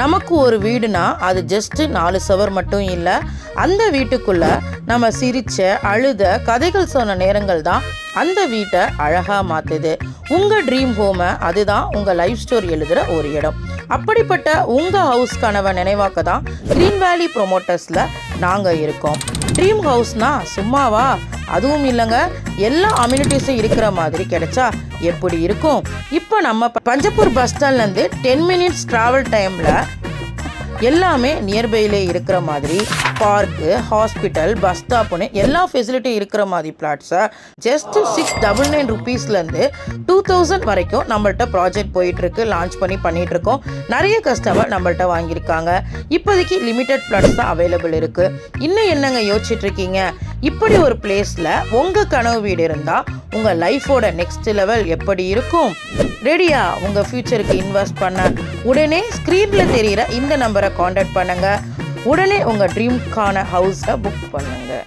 நமக்கு ஒரு வீடுனா அது ஜஸ்ட் 4 சுவர் மட்டும் இல்லை, அந்த வீட்டுக்குள்ள நம்ம சிரிச்ச அழுத கதைகள் சொன்ன நேரங்கள் தான் அந்த வீட்டை அழகாக மாற்றுது. உங்கள் ட்ரீம் ஹோமை அதுதான் உங்கள் லைஃப் ஸ்டோரி எழுதுகிற ஒரு இடம். அப்படிப்பட்ட உங்கள் ஹவுஸ் கனவை நினைவாக்க தான் க்ரீன் வேலி ப்ரொமோட்டர்ஸில் நாங்கள் இருக்கோம். ட்ரீம் ஹவுஸ்னால் சும்மாவா? அதுவும் இல்லைங்க, எல்லா அம்யூனிட்டிஸும் இருக்கிற மாதிரி கிடைச்சா எப்படி இருக்கும்? இப்போ நம்ம பஞ்சப்பூர் பஸ் ஸ்டாண்ட்லேருந்து 10 மினிட்ஸ் ட்ராவல் டைமில் எல்லாமே நியர்பையிலே இருக்கிற மாதிரி பார்க்கு, ஹாஸ்பிட்டல், பஸ் ஸ்டாப்புன்னு எல்லா ஃபெசிலிட்டியும் இருக்கிற மாதிரி பிளாட்ஸை ஜஸ்ட் 699 ருபீஸ்லேருந்து 2000 வரைக்கும் நம்மள்ட்ட ப்ராஜெக்ட் போயிட்டுருக்கு, லான்ச் பண்ணிகிட்ருக்கோம். நிறைய கஸ்டமர் நம்மள்ட்ட வாங்கியிருக்காங்க. இப்போதைக்கு லிமிட்டட் பிளாட்ஸ் தான் அவைலபிள் இருக்குது. இன்னும் என்னங்க யோசிச்சுட்ருக்கீங்க? இப்படி ஒரு பிளேஸில் உங்கள் கனவு வீடு இருந்தால் உங்கள் லைஃபோட நெக்ஸ்ட் லெவல் எப்படி இருக்கும்? ரெடியா உங்கள் ஃப்யூச்சருக்கு இன்வெஸ்ட் பண்ண? உடனே ஸ்க்ரீனில் தெரிகிற இந்த நம்பரை காண்டாக்ட் பண்ணுங்கள். உடனே உங்கள் ட்ரீம்க்கான ஹவுஸை புக் பண்ணுங்கள்.